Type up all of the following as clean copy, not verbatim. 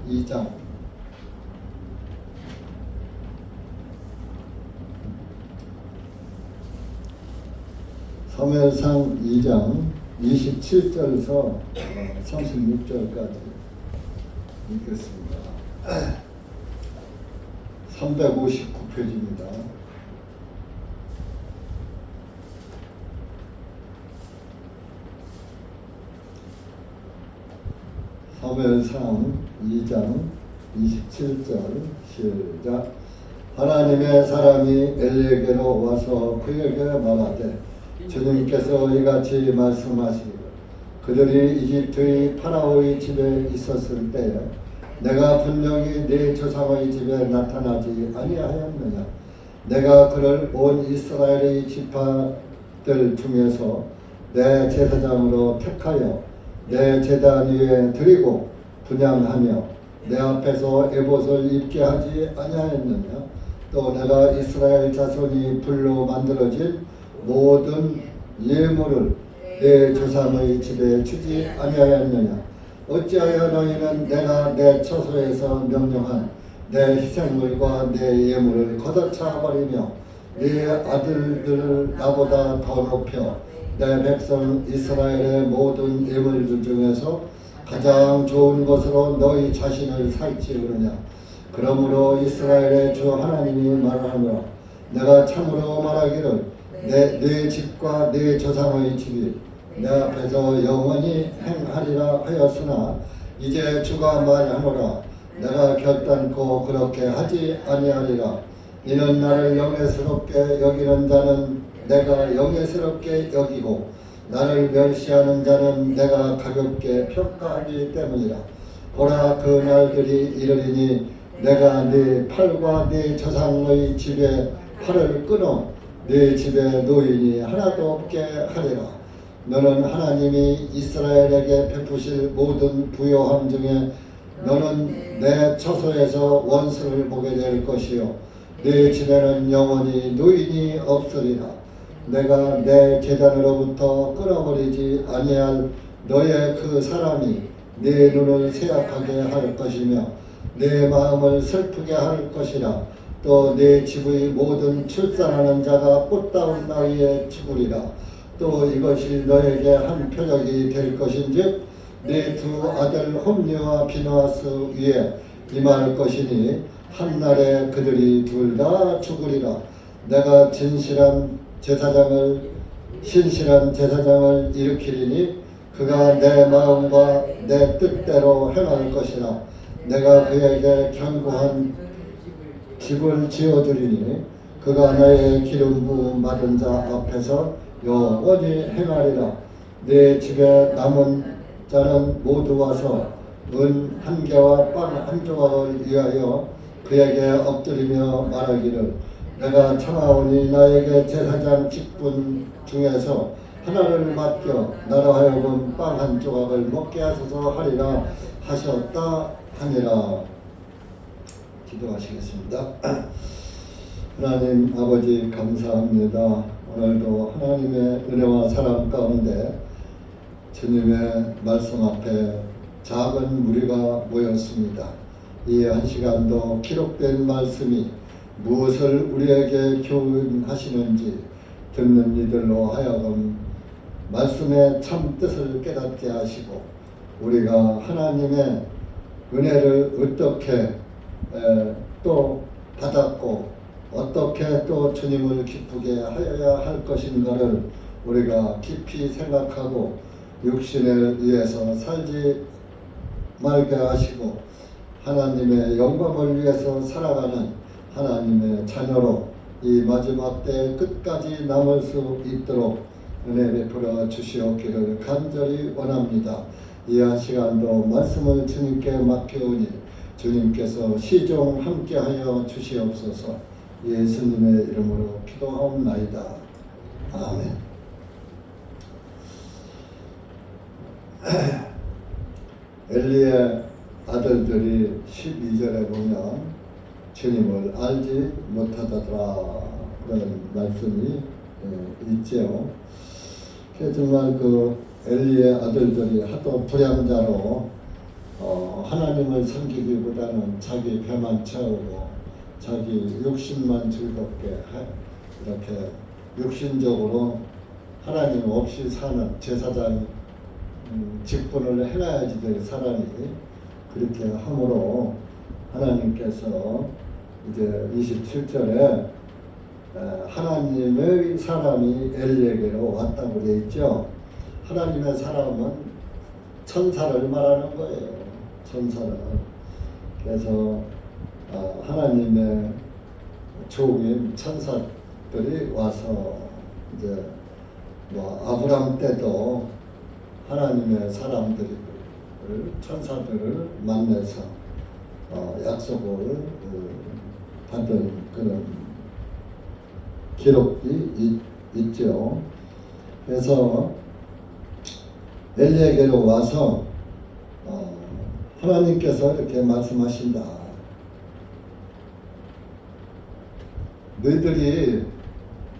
2장 사무엘상 2장 27절에서 36절까지 읽겠습니다. 359페이지입니다. 사무엘상 2장 27절 시작. 하나님의 사람이 엘리에게로 와서 그에게 말하되 주님께서 이같이 말씀하시기를 그들이 이집트의 파라오의 집에 있었을 때에 내가 분명히 네 조상의 집에 나타나지 아니하였느냐. 내가 그를 온 이스라엘의 지파들 중에서 내 제사장으로 택하여 내 제단 위에 드리고 분향하며 내 앞에서 에봇을 입게 하지 아니하였느냐. 또 내가 이스라엘 자손이 불로 만들어진 모든 예물을 내 조상의 집에 주지 아니하였느냐. 어찌하여 너희는 내가 내 처소에서 명령한 내 희생물과 내 예물을 걷어차 버리며 네 아들들을 나보다 더 높여 내 백성 이스라엘의 모든 예물들 중에서 가장 좋은 것으로 너희 자신을 살찌우느냐. 그러므로 이스라엘의 주 하나님이 말하노라. 내가 참으로 말하기를 내 집과 내 조상의 집이 내 앞에서 영원히 행하리라 하였으나 이제 주가 말하노라. 내가 결단코 그렇게 하지 아니하리라. 이는 나를 영예스럽게 여기는 자는 내가 영예스럽게 여기고 나를 멸시하는 자는 내가 가볍게 평가하기 때문이라. 보라, 그 날들이 이르리니 내가 네 팔과 네 조상의 집에 팔을 끊어 네 집에 노인이 하나도 없게 하리라. 너는 하나님이 이스라엘에게 베푸실 모든 부요함 중에 너는 내 처소에서 원수를 보게 될 것이요 네 집에는 영원히 노인이 없으리라. 내가 내 제단으로부터 끊어버리지 아니할 너의 그 사람이 네 눈을 쇠약하게 할 것이며 내 마음을 슬프게 할 것이라. 또 내 집의 모든 출산하는 자가 꽃다운 나위에 죽으리라. 또 이것이 너에게 한 표적이 될 것인즉 네 두 아들 홈리와 비느하스 위에 임할 것이니 한날에 그들이 둘 다 죽으리라. 내가 신실한 제사장을 일으키리니 그가 내 마음과 내 뜻대로 행할 것이라. 내가 그에게 견고한 집을 지어주리니 그가 나의 기름 부음 받은 자 앞에서 영원히 행하리라. 내 집에 남은 자는 모두 와서 은 한 개와 빵 한 조각을 위하여 그에게 엎드리며 말하기를 내가 청하오니 나에게 제사장 직분 중에서 하나를 맡겨 나로 하여금 빵 한 조각을 먹게 하소서 하리라 하셨다 하니라. 기도하시겠습니다. 하나님 아버지 감사합니다. 오늘도 하나님의 은혜와 사랑 가운데 주님의 말씀 앞에 작은 무리가 모였습니다. 이 한 시간도 기록된 말씀이 무엇을 우리에게 교훈하시는지 듣는 이들로 하여금 말씀의 참 뜻을 깨닫게 하시고 우리가 하나님의 은혜를 어떻게 또 받았고 어떻게 또 주님을 기쁘게 하여야 할 것인가를 우리가 깊이 생각하고 육신을 위해서 살지 말게 하시고 하나님의 영광을 위해서 살아가는 하나님의 자녀로 이 마지막 때 끝까지 남을 수 있도록 은혜 베풀어 주시옵기를 간절히 원합니다. 이 한 시간도 말씀을 주님께 맡겨오니 주님께서 시종 함께하여 주시옵소서. 예수님의 이름으로 기도하옵나이다. 아멘. 엘리의 아들들이 12절에 보면 주님을 알지 못하더라 그런 말씀이 있죠. 정말 그 엘리의 아들들이 하도 불량자로 하나님을 섬기기보다는 자기 배만 채우고 자기 욕심만 즐겁게 이렇게 육신적으로 하나님 없이 사는 제사장 직분을 행해야지 될 사람이 그렇게 함으로 하나님께서 이제 27절에 하나님의 사람이 엘리에게로 왔다고 되어 있죠. 하나님의 사람은 천사를 말하는 거예요. 천사를. 그래서 하나님의 종인 천사들이 와서 이제 아브람 때도 하나님의 사람들이 천사들을 만나서 약속을 받은 그런 기록이 있죠. 그래서 엘리에게로 와서 하나님께서 이렇게 말씀하신다. 너희들이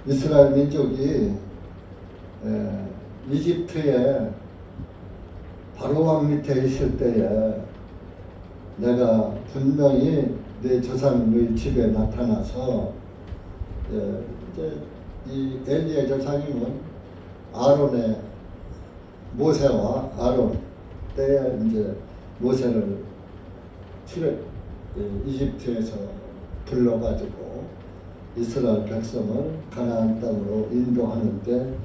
이스라엘 민족이 이집트에 바로 왕 밑에 있을 때에 내가 분명히 내 조상의 집에 나타나서 이제 이 엘리의 조상님은 아론의 모세와 아론 때에 이제 모세를 이집트에서 불러가지고 이스라엘 백성을 가나안 땅으로 인도하는데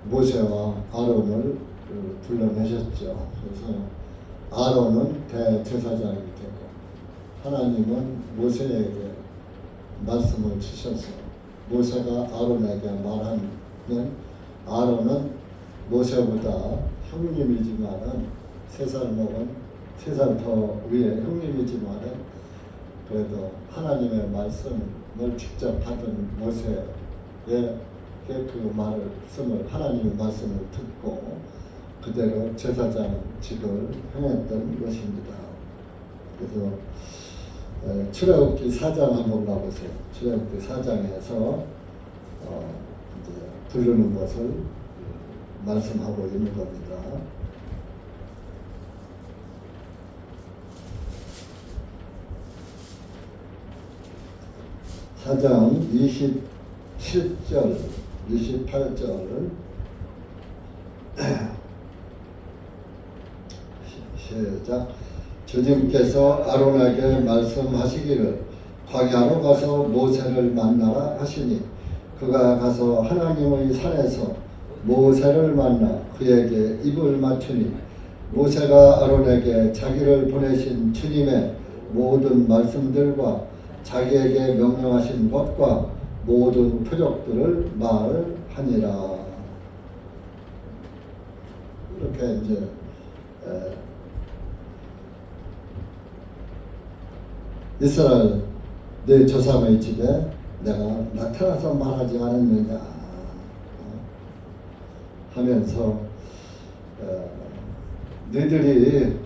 모세와 아론을 불러내셨죠. 그래서 아론은 대제사장이 되고 하나님은 모세에게 말씀을 주셔서 모세가 아론에게 말하면 아론은 모세보다 형님이지만은 3살 더 위에 형님이지만은 그래도 하나님의 말씀을 직접 받은 모세의 그 말씀을 하나님의 말씀을 듣고 그대로 제사장직을 행했던 것입니다. 그래서 출애굽기 4장 한번 가보세요. 출애굽기 4장에서 이제 부르는 것을 말씀하고 있는 겁니다. 4장 27절, 28절 시작. 주님께서 아론에게 말씀하시기를 광야로 가서 모세를 만나라 하시니 그가 가서 하나님의 산에서 모세를 만나 그에게 입을 맞추니 모세가 아론에게 자기를 보내신 주님의 모든 말씀들과 자기에게 명령하신 것과 모든 표적들을 말하니라. 이렇게 이제 이스라엘 내 조상의 집에 내가 나타나서 말하지 않았느냐 하면서 너희들이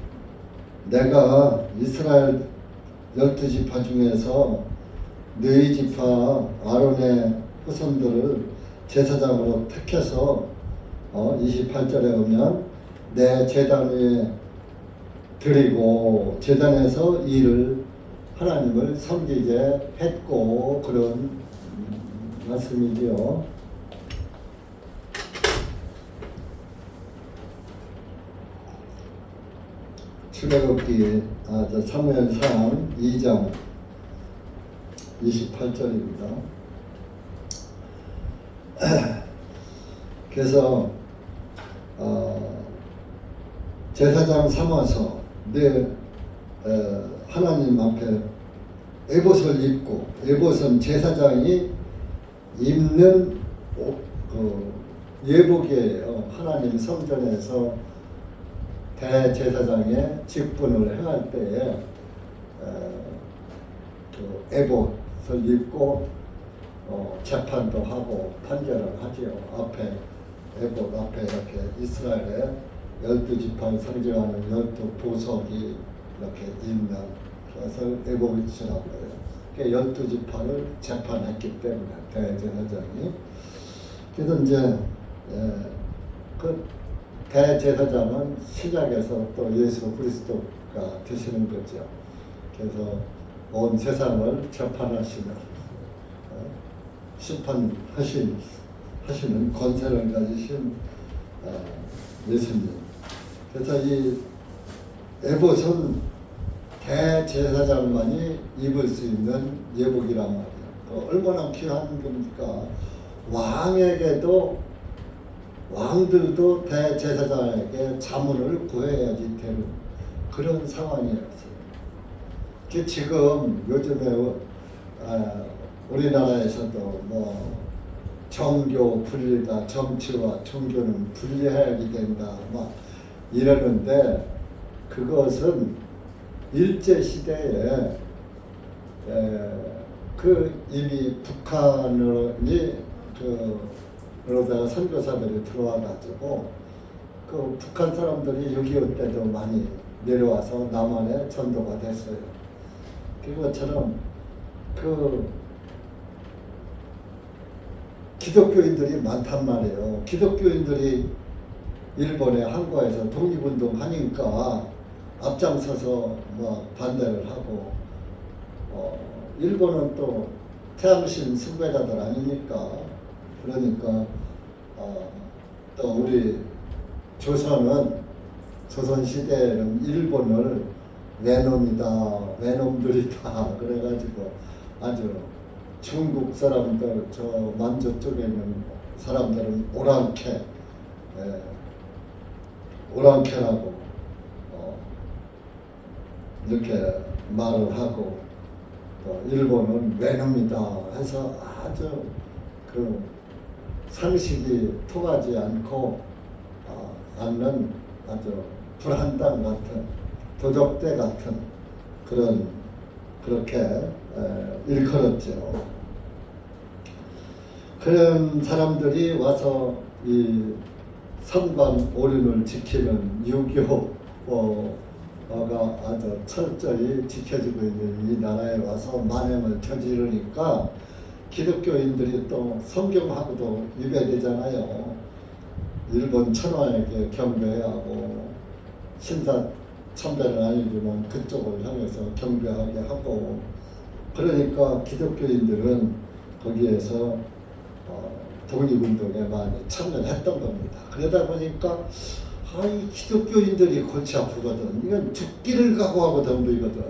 내가 이스라엘 12지파 중에서 너희 지파 아론의 후손들을 제사장으로 택해서 28절에 오면 내 제단 위에 드리고 제단에서 일을 하나님을 섬기게 했고 그런 말씀이지요. 출애굽기 사무엘상 2장 28절입니다. 그래서 제사장 삼아서 내 하나님 앞에 에봇을 입고 에봇은 제사장이 입는 예복이에요. 하나님 성전에서 대제사장의 직분을 행할 때에 그 에봇을 입고 재판도 하고 판결을 하지요. 앞에 에봇 앞에 이렇게 이스라엘의 12지파를 상징하는 12보석이 이렇게 있는 그것을 에봇이라고 해요. 그러니까 12지파를 재판했기 때문에 대제사장이 그래서 이제 그 대제사장은 신약에서 또 예수 그리스도가 되시는 거죠. 그래서 온 세상을 재판하시는 심판하시는 권세를 가지신 예수님. 그래서 이 에봇은 대제사장만이 입을 수 있는 예복이란 말이에요. 얼마나 귀한 겁니까? 왕들도 대제사장에게 자문을 구해야지 되는 그런 상황이었어요. 지금 요즘에 우리나라에서도 뭐 종교 분리다, 정치와 종교는 분리해야지 된다, 막 이러는데 그것은 일제 시대에 이미 북한이 그러다가 선교사들이 들어와 가지고 그 북한 사람들이 6.25 때도 많이 내려와서 남한에 전도가 됐어요. 그것처럼 그 기독교인들이 많단 말이에요. 기독교인들이 일본의 한과에서 독립운동 하니까 앞장서서 뭐 반대를 하고 일본은 또 태양신 숭배자들 아니니까 그러니까 또 우리 조선 시대에는 일본을 외놈이다, 외놈들이다 그래가지고 아주 중국 사람들 저 만주 쪽에 있는 사람들은 오랑캐라고 이렇게 말을 하고 일본은 외놈이다 해서 아주 그 상식이 통하지 않는 아주 불한당 같은 도적대 같은 그렇게 일컬었죠. 그런 사람들이 와서 이 선관 오륜을 지키는 유교가 아주 철저히 지켜지고 있는 이 나라에 와서 만행을 저지르니까 기독교인들이 또 성경하고도 위배되잖아요. 일본 천황에게 경배하고 신사 참배는 아니지만 그쪽을 향해서 경배하게 하고 그러니까 기독교인들은 거기에서 독립운동에 많이 참여했던 겁니다. 그러다 보니까 이 기독교인들이 골치 아프거든. 이건 죽기를 각오하고 덤비거든.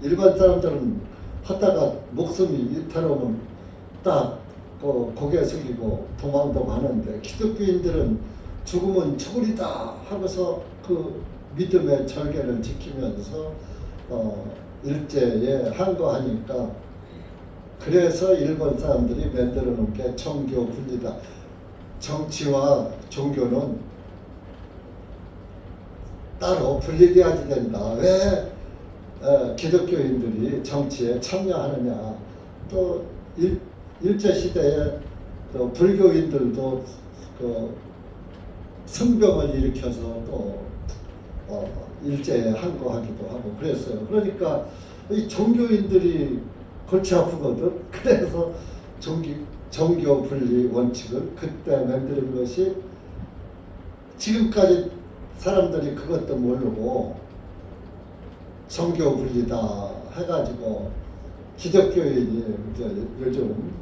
일반 사람들은 하다가 목숨이 위태로우면 딱 고개 숙이고 도망도 가는데 기독교인들은 죽으면 죽으리다 하고서 그 믿음의 절개를 지키면서 일제에 항거하니까 그래서 일본 사람들이 만들어 놓은 게 정교 분리다. 정치와 종교는 따로 분리돼야지 된다. 왜 기독교인들이 정치에 참여하느냐. 또 일제 시대에 또 불교인들도 그 성병을 일으켜서 또 일제에 항거하기도 하고 그랬어요. 그러니까 이 종교인들이 골치 아프거든. 그래서 정교 분리 원칙을 그때 만드는 것이 지금까지 사람들이 그것도 모르고 정교 분리다 해가지고 기독교인이 요즘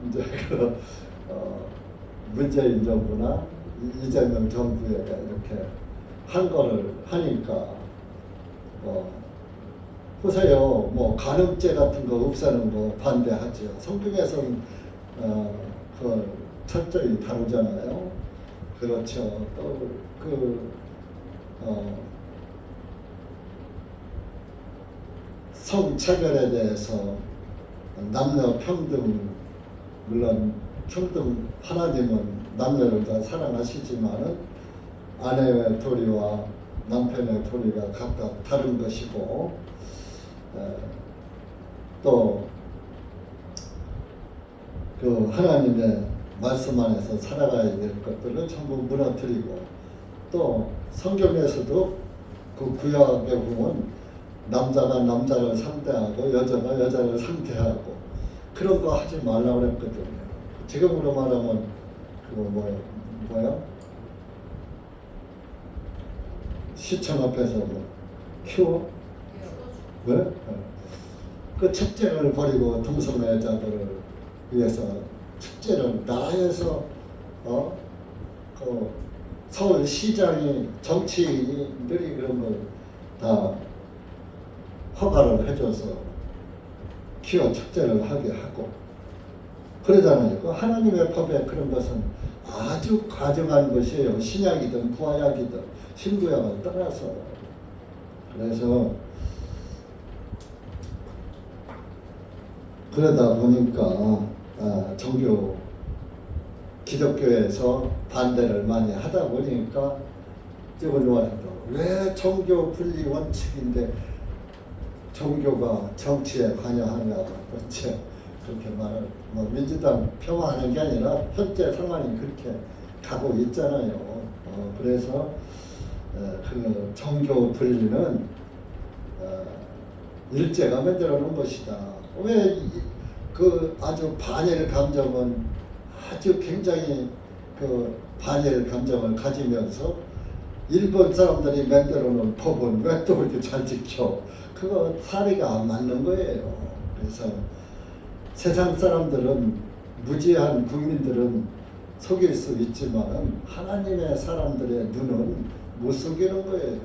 문재인 정부나 이재명 정부에 이렇게 한 거를 하니까 보세요. 뭐 간음죄 같은 거 없애는 거 반대하죠. 성경에서는 그걸 철저히 다루잖아요. 그렇죠. 또 성차별에 대해서 남녀 평등, 물론 평등, 하나님은 남녀를 다 사랑하시지만은 아내의 도리와 남편의 도리가 각각 다른 것이고 또 그 하나님의 말씀 안에서 살아가야 될 것들을 전부 무너뜨리고 또 성경에서도 그 구약에 보면 남자가 남자를 상대하고 여자가 여자를 상대하고 그런 거 하지 말라고 그랬거든요. 지금으로 말하면 그거 뭐야? 시청 앞에서 뭐 키워? 왜? 그 축제를 벌이고 동성애자들을 위해서 축제를 나라에서 그 서울시장이 정치인들이 그런 걸 다 허가를 해줘서 키워 축제를 하게 하고 그러잖아요. 그 하나님의 법에 그런 것은 아주 과정한 것이에요. 신약이든 구약이든 신구약을 떠나서. 그래서 그러다 보니까 종교 기독교에서 반대를 많이 하다 보니까 이걸 와서도 왜 종교 분리 원칙인데 종교가 정치에 관여하냐 그렇지 그렇게 말을 뭐 민주당 폄하하는 게 아니라 현재 상황이 그렇게 가고 있잖아요. 그래서 그 종교 분리는 일제가 만들어 놓은 것이다. 왜 그 아주 반일 감정은 아주 굉장히 그 반일 감정을 가지면서 일본 사람들이 만들어 놓은 법은 왜 또 이렇게 잘 지켜? 그거 사리가 안 맞는 거예요. 그래서 세상 사람들은 무지한 국민들은 속일 수 있지만 하나님의 사람들의 눈은 못 속이는 거예요.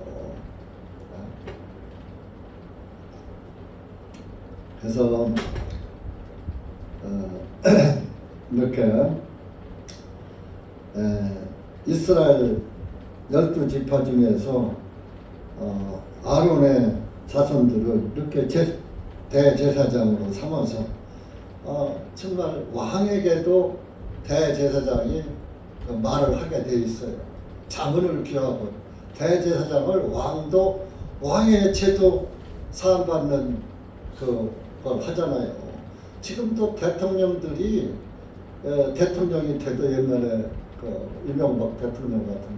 그래서 이렇게 이스라엘 12지파 중에서 아론의 자손들을 이렇게 대제사장으로 삼아서 정말 왕에게도 대제사장이 말을 하게 돼 있어요. 자문을 구하고 대제사장을 왕의 제도 사함받는 그걸 하잖아요. 지금도 대통령들이 대통령이 돼도 옛날에 그 이명박 대통령 같은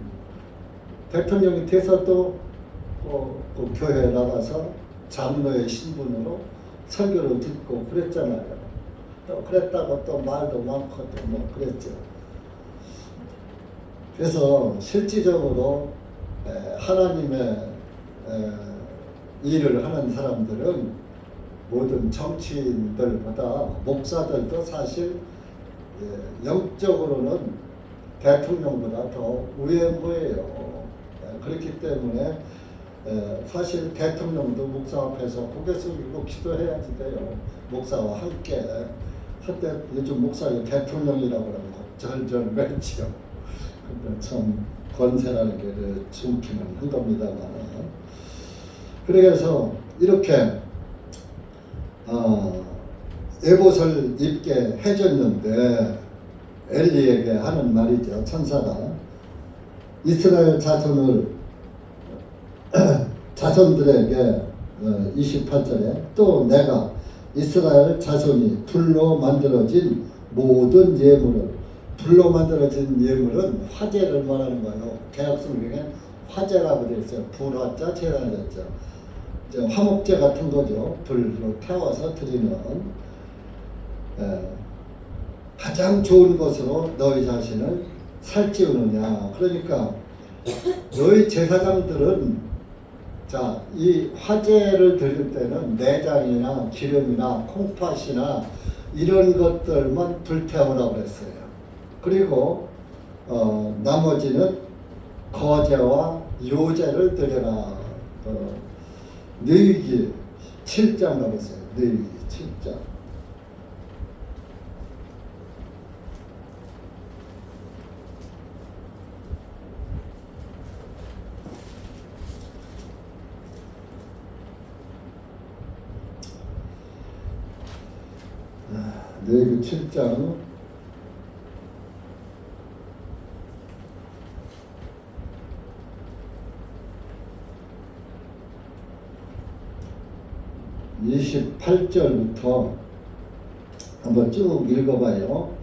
대통령이 돼서도 그 교회에 나가서 장로의 신분으로 설교를 듣고 그랬잖아요. 또 그랬다고 또 말도 많고 또 뭐 그랬죠. 그래서 실질적으로 하나님의 일을 하는 사람들은 모든 정치인들보다 목사들도 사실 영적으로는 대통령보다 더 위에 보여요. 그렇기 때문에 사실 대통령도 목사 앞에서 고개 숙이고 기도해야지 돼요. 목사와 함께. 한때 요즘 목사가 대통령이라고 하면 절절 맺죠. 근데 참 권세라는 게 숨기는 한 겁니다만. 그래서 이렇게 에봇을 입게 해줬는데 엘리에게 하는 말이죠. 천사가 이스라엘 자손들에게 28절에 또 내가 이스라엘 자손이 불로 만들어진 모든 예물을 불로 만들어진 예물은 화제를 말하는 거예요. 개혁성경에 화제라고 되어 있어요. 불화자 재단이었죠. 화목제 같은 거죠. 불로 태워서 드리는 가장 좋은 것으로 너희 자신을 살찌우느냐. 그러니까 너희 제사장들은 이 화제를 드릴 때는 내장이나 기름이나 콩팥이나 이런 것들만 불태우라고 그랬어요. 그리고 나머지는 거제와 요제를 드려라. 느헤미야 7장이라고 했어요. 느헤미야 7장. 느헤미야 7장 28절부터 한번 쭉 읽어봐요.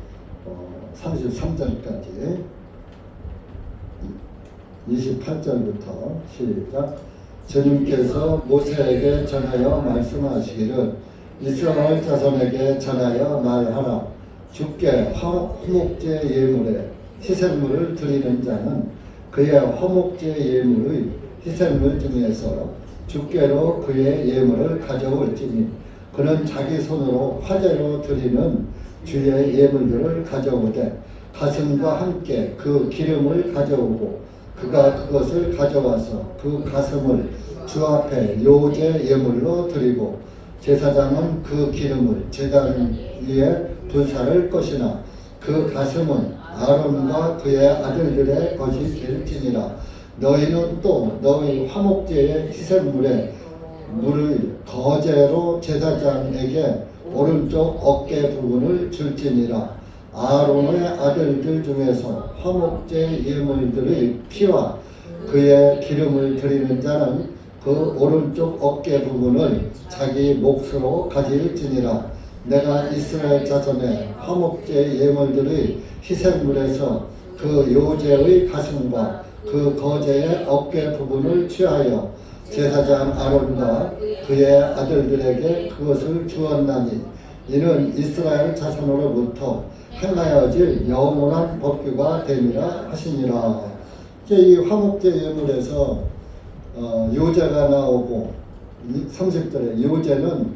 33절까지 28절부터 시작. 주님께서 모세에게 전하여 말씀하시기를 이스라엘 자손에게 전하여 말하라. 주께 화목제 예물에 희생물을 드리는 자는 그의 화목제 예물의 희생물 중에서 주께로 그의 예물을 가져올지니 그는 자기 손으로 화제로 드리는 주의 예물들을 가져오되 가슴과 함께 그 기름을 가져오고 그가 그것을 가져와서 그 가슴을 주 앞에 요제 예물로 드리고 제사장은 그 기름을 제단 위에 불사를 것이나 그 가슴은 아론과 그의 아들들의 것이 될지니라. 너희는 또 너희 화목제의 희생물에 물을 거제로 제사장에게 오른쪽 어깨 부분을 줄지니라. 아론의 아들들 중에서 화목제 예물들의 피와 그의 기름을 드리는 자는 그 오른쪽 어깨 부분을 자기 몫으로 가질지니라. 내가 이스라엘 자손의 화목제 예물들의 희생물에서 그 요제의 가슴과 그 거제의 어깨 부분을 취하여 제사장 아론과 그의 아들들에게 그것을 주었나니 이는 이스라엘 자손으로부터 행하여질 영원한 법규가 됨이라 하시니라. 이 화목제 예물에서 요제가 나오고 30절에 요제는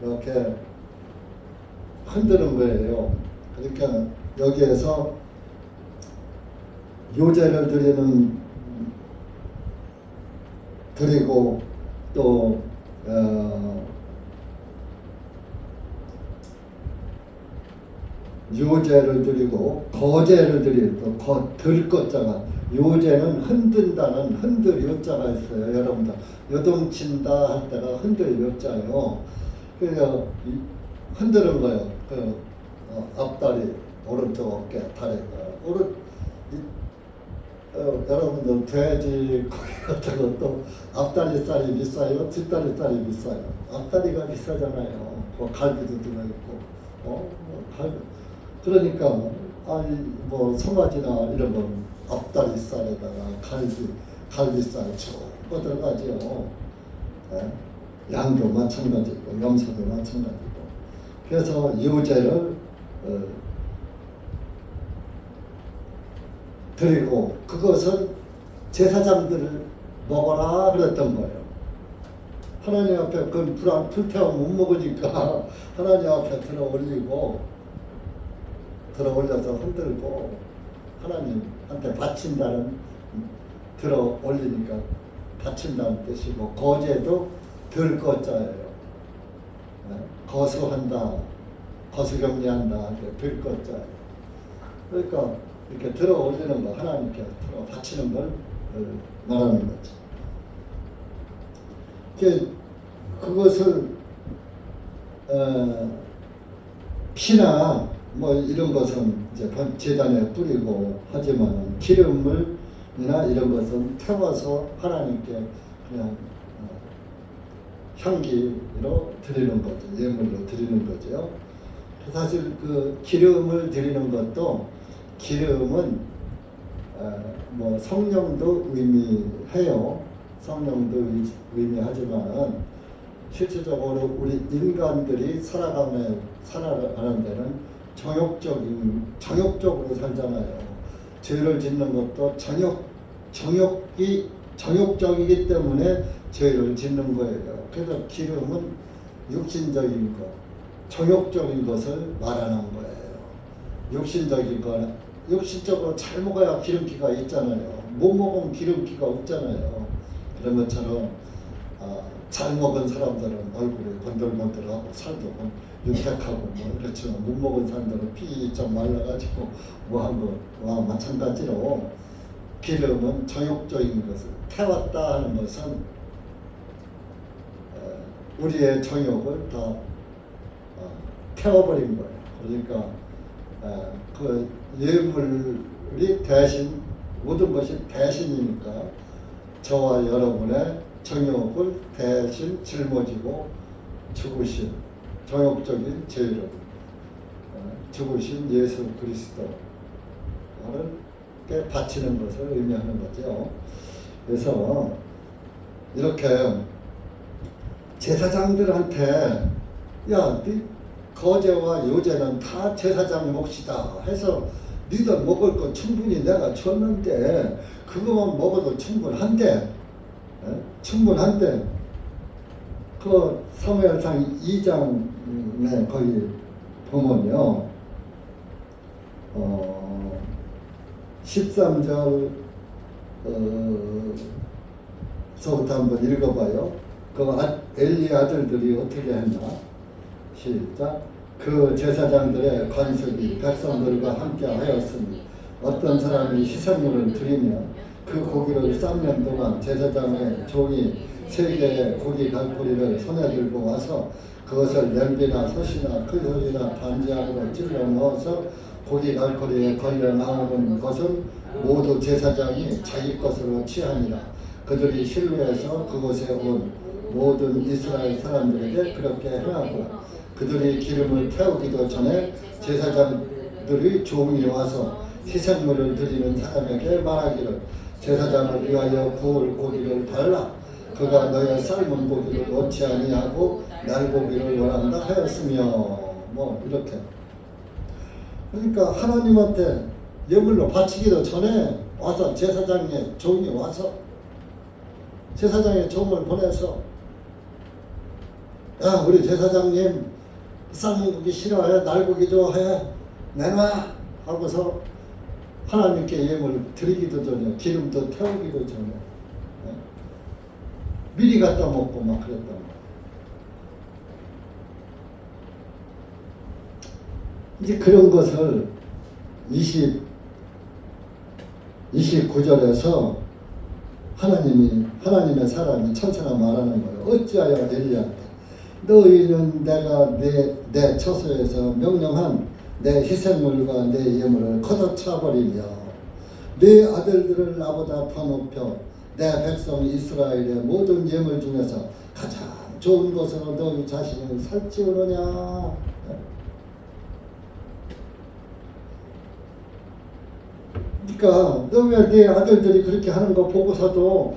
이렇게 흔드는 거예요. 그러니까 여기에서 요제를 드리고 또 요제를 드리고 거제를 드리고 들 것자가 요제는 흔든다는 흔들 요자가 있어요. 여러분들 요동친다 할 때가 흔들 요자예요. 그래서 흔드는 거예요. 그 앞다리 오른쪽 어깨 다리가 여러분들 돼지 고기 같은 것도 앞다리살이 비싸요, 뒷다리살이 비싸요. 앞다리가 비싸잖아요. 그 갈비도 들어있고, 갈비. 그러니까 뭐 송아지나 이런 건 앞다리살에다가 갈비살 쭉 들어가죠. 양도 마찬가지고 염소도 마찬가지고. 그래서 요제를 드리고 그것은 제사장들을 먹어라 그랬던 거예요. 하나님 앞에 그 불태워 못 먹으니까 하나님 앞에 들어 올려서 흔들고 하나님한테 바친다는 들어 올리니까 바친다는 뜻이고 거제도 들 거자예요. 거수한다, 거수경리한다 들 거자예요. 그러니까 이렇게 들어 올리는 거, 하나님께 들어 바치는 걸 말하는 거죠. 그것을 피나 뭐 이런 것은 이제 제단에 뿌리고 하지만 기름을이나 이런 것은 태워서 하나님께 그냥 향기로 드리는 거죠. 예물로 드리는 거죠. 사실 그 기름을 드리는 것도 기름은 뭐 성령도 의미해요. 성령도 의미하지만 실질적으로 우리 인간들이 살아가는 데는 정욕적으로 살잖아요. 죄를 짓는 것도 정욕적이기 때문에 죄를 짓는 거예요. 그래서 기름은 육신적인 것, 정욕적인 것을 말하는 거예요. 육신적으로 잘 먹어야 기름기가 있잖아요. 못 먹으면 기름기가 없잖아요. 그런 것처럼 잘 먹은 사람들은 얼굴이 건들건들하고 살도 윤택하고 뭐 그렇지만 못 먹은 사람들은 피 좀 말라가지고 뭐하고 마찬가지로 기름은 정욕적인 것을 태웠다 하는 것은 우리의 정욕을 다 태워버린 거예요. 그러니까 그 예물이 대신 모든 것이 대신이니까 저와 여러분의 정욕을 대신 짊어지고 죽으신 정욕적인 죄를 죽으신 예수 그리스도를 바치는 것을 의미하는 거죠. 그래서 이렇게 제사장들한테 야, 네 거제와 요제는 다 제사장 몫이다 해서 니들 먹을 거 충분히 내가 줬는데 그것만 먹어도 충분한데 충분한데 그 사무엘상 2장에 거기 보면요 13절 서부터 한번 읽어봐요. 그 엘리 아들들이 어떻게 했나? 시작. 그 제사장들의 관습이 백성들과 함께 하였으니 어떤 사람이 희생물을 드리면 그 고기를 삶는 동안 제사장의 종이 3개의 고기 갈고리를 손에 들고 와서 그것을 냄비나 솥이나 큰 솥이나 반지하고 찔러 넣어서 고기 갈고리에 걸려 나오는 것은 모두 제사장이 자기 것으로 취하니라. 그들이 실로에서 그곳에 온 모든 이스라엘 사람들에게 그렇게 행하고 그들이 기름을 태우기도 전에 제사장들의 종이 와서 희생물을 드리는 사람에게 말하기를 제사장을 위하여 구울 고기를 달라. 그가 너의 삶은 고기를 원치 아니하고 날고기를 원한다 하였으며 뭐 이렇게. 그러니까 하나님한테 예물로 바치기도 전에 와서 제사장의 종이 와서 제사장의 종을 보내서 야 우리 제사장님 삶은 고기 싫어해? 날고기 좋아해? 내놔 하고서 하나님께 예물을 드리기도 전에 기름도 태우기도 전에 미리 갖다 먹고 막 그랬단 말이야. 이제 그런 것을 29절에서 하나님의 사람이 천사가 말하는 거예요. 어찌하여 엘리야한테 너희는 내가 내 처소에서 명령한 내 희생물과 내 예물을 걷어차버리며 네 아들들을 나보다 더 높여 내 백성 이스라엘의 모든 예물 중에서 가장 좋은 것으로 너희 자신을 살찌우느냐. 그러니까 너 왜 네 아들들이 그렇게 하는 거 보고서도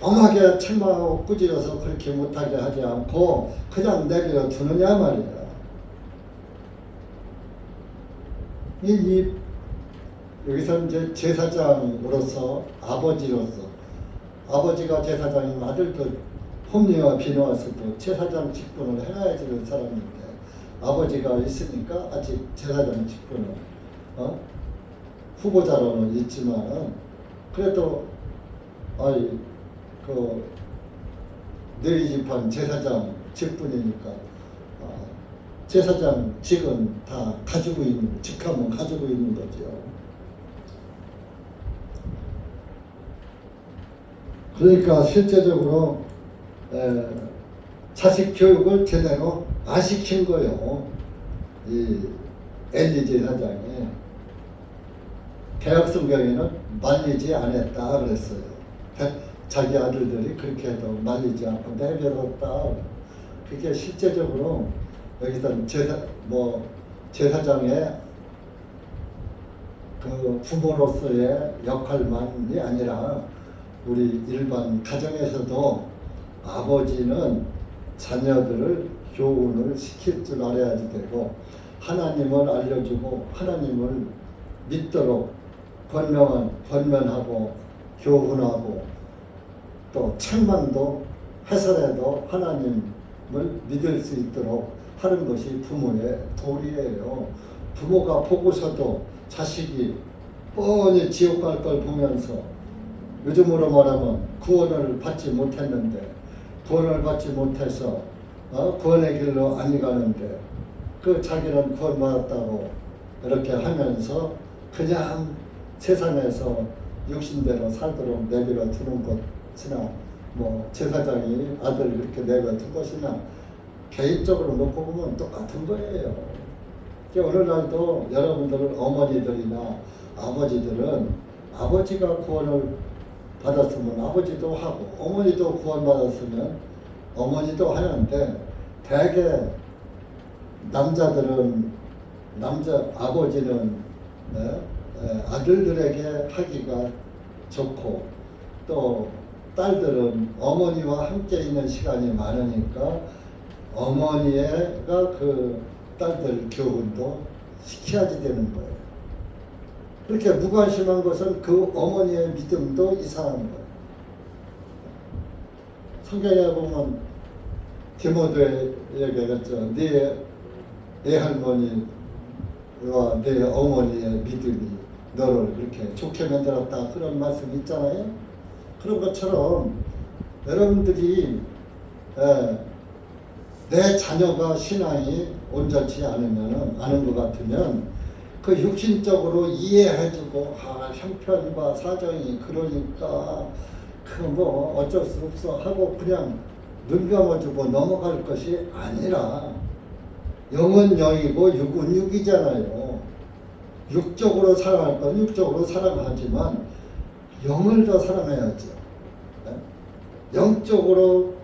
엄하게 책망하고 꾸짖어서 그렇게 못하게 하지 않고 그냥 내버려 두느냐 말이야. 여기서 이제 제사장으로서 아버지가 제사장인 아들도 홈리와 비누아스도 제사장 직분을 해야 되는 사람인데 아버지가 있으니까 아직 제사장 직분을 후보자로는 있지만 그래도 너희 집안 제사장 직분이니까 제사장 직은 다 가지고 있는 직함은 가지고 있는 거죠. 그러니까 실제적으로 자식 교육을 제대로 안 시킨 거예요. 이 엘리 제사장이 개혁 성경에는 말리지 않았다 그랬어요. 자기 아들들이 그렇게 해도 말리지 않고 내버렸다. 그게 실제적으로 여기서 제사장의 그 부모로서의 역할만이 아니라 우리 일반 가정에서도 아버지는 자녀들을 교훈을 시킬 줄 알아야지 되고 하나님을 알려주고 하나님을 믿도록 권면하고 교훈하고 또 책망도 해설해도 하나님을 믿을 수 있도록 하는 것이 부모의 도리예요. 부모가 보고서도 자식이 뻔히 지옥 갈 걸 보면서 요즘으로 말하면 구원을 받지 못했는데 구원을 받지 못해서 구원의 길로 안 가는데 그 자기는 구원받았다고 이렇게 하면서 그냥 세상에서 육신대로 살도록 내버려 두는 것이나 뭐 제사장이 아들 그렇게 내버려 둔 것이나 개인적으로 놓고 보면 똑같은 거예요. 오늘날도 여러분들 어머니들이나 아버지들은 아버지가 구원을 받았으면 아버지도 하고 어머니도 구원받았으면 어머니도 하는데 대개 아버지는 아들들에게 하기가 좋고 또 딸들은 어머니와 함께 있는 시간이 많으니까 어머니가 그 딸들 교훈도 시켜야지 되는 거예요. 그렇게 무관심한 것은 그 어머니의 믿음도 이상한 거예요. 성경에 보면 디모데에게 그랬죠. 네 애할머니와 네 어머니의 믿음이 너를 그렇게 좋게 만들었다, 그런 말씀이 있잖아요. 그런 것처럼 여러분들이 내 자녀가 신앙이 온전치 않은 것 같으면 그 육신적으로 이해해주고 형편과 사정이 그러니까 그 뭐 어쩔 수 없어 하고 그냥 눈 감아주고 넘어갈 것이 아니라, 영은 영이고 육은 육이잖아요. 육적으로 사랑할 건 육적으로 사랑하지만 영을 더 사랑해야죠. 영적으로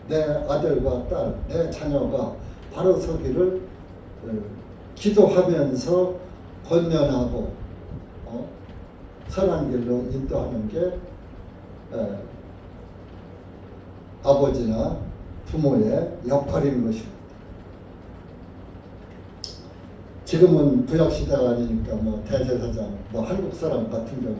내 아들과 딸, 내 자녀가 바로 서기를 기도하면서 권면하고 선한 길로 인도하는 게 아버지나 부모의 역할인 것입니다. 지금은 구약시대가 아니니까 뭐 대제사장, 뭐 한국 사람 같은 경우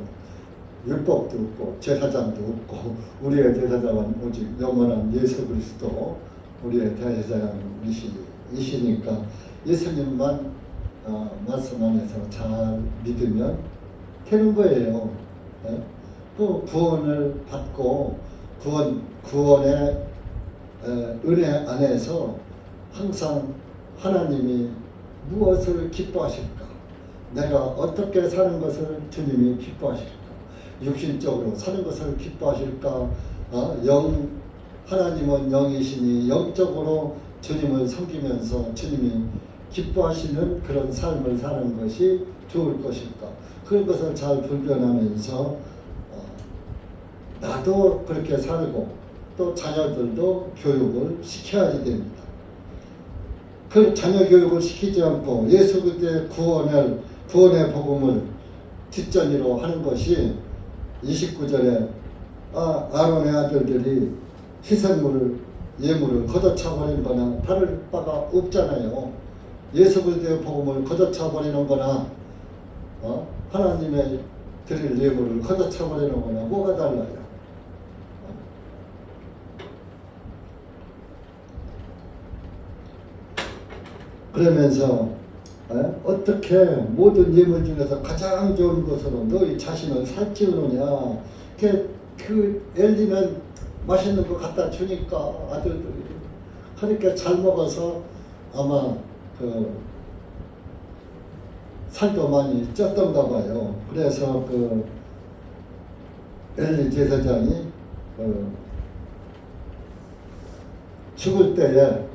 율법도 없고 제사장도 없고, 우리의 제사장은 오직 영원한 예수 그리스도 우리의 대제사장이시니까 예수님만 말씀 안에서 잘 믿으면 되는 거예요. 그 구원을 받고 구원의 은혜 안에서 항상 하나님이 무엇을 기뻐하실까, 내가 어떻게 사는 것을 주님이 기뻐하실까, 육신적으로 사는 것을 기뻐하실까, 하나님은 영이시니 영적으로 주님을 섬기면서 주님이 기뻐하시는 그런 삶을 사는 것이 좋을 것일까, 그런 것을 잘 분별하면서 나도 그렇게 살고 또 자녀들도 교육을 시켜야지 됩니다. 그 자녀 교육을 시키지 않고 예수 그리스도의 구원의 복음을 뒷전으로 하는 것이 29절에 아론의 아들들이 희생물을 예물을 걷어차 버리는 거나 다를 바가 없잖아요. 예수 그리스도의 복음을 걷어차 버리는 거나 하나님의 드릴 예물을 걷어차 버리는 거나 뭐가 달라요? 그러면서 어떻게 모든 예물 중에서 가장 좋은 것으로 너희 자신을 살찌우느냐. 그 엘리는 맛있는 거 갖다 주니까 아들들이 그러니까 잘 먹어서 아마 그 살도 많이 쪘던가 봐요. 그래서 그 엘리 제사장이 죽을 때에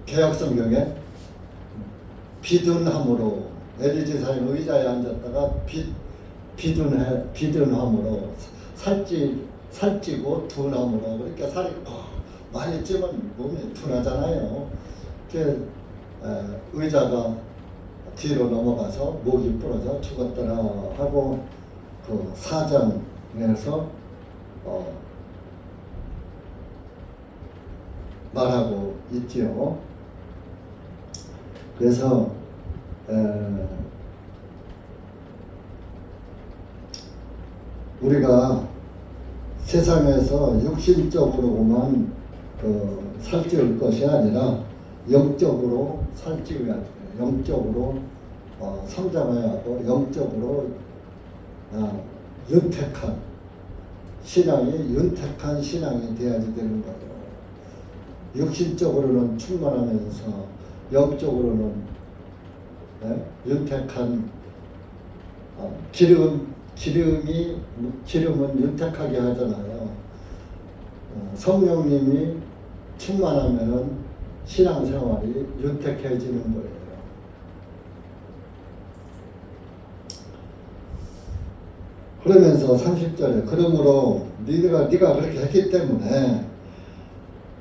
개혁성경에 비둔함으로, 엘리 제사장 의자에 앉았다가 비둔함으로 살찌고 둔함으로, 그러니까 살이 많이 찌면 몸이 둔하잖아요. 의자가 뒤로 넘어가서 목이 부러져 죽었더라 하고 그 사장에서 말하고 있지요. 그래서 우리가 세상에서 육신적으로만 살찌울 것이 아니라 영적으로 살찌워야 돼요. 영적으로 성장해야 하고 영적으로 윤택한 신앙이 돼야지 되는 거예요. 육신적으로는 충만하면서 영적으로는 윤택한 기름은 윤택하게 하잖아요. 성령님이 충만하면은 신앙생활이 윤택해지는 거예요. 그러면서 30절에 그러므로 네가 그렇게 했기 때문에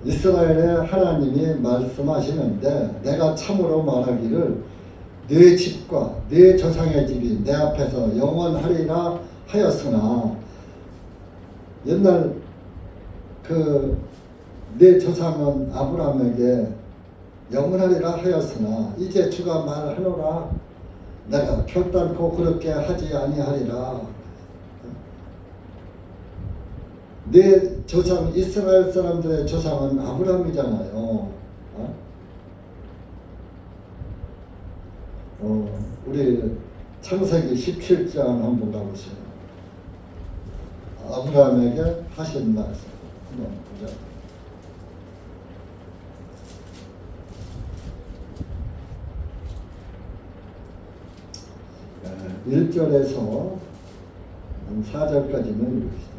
이스라엘의 하나님이 말씀하시는데 내가 참으로 말하기를 네 집과 네 조상의 집이 내 앞에서 영원하리라 하였으나, 옛날 네 조상은 아브라함에게 영원하리라 하였으나 이제 주가 말하노라 내가 결단코 그렇게 하지 아니하리라. 내 조상 이스라엘 사람들의 조상은 아브라함이잖아요. 우리 창세기 17장 한번 가보세요. 아브라함에게 하신 말씀 한번 보자. 1절에서 4절까지는 읽읍시다.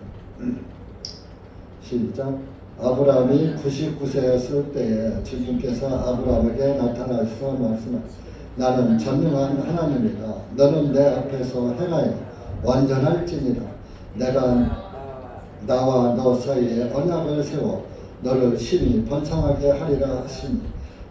시작. 아브라함이 99세였을 때에 주님께서 아브라함에게 나타나셔서 말씀하셨습니다. 나는 전능한 하나님이다. 너는 내 앞에서 행하여 완전할지니라. 내가 나와 너 사이에 언약을 세워 너를 심히 번성하게 하리라 하시니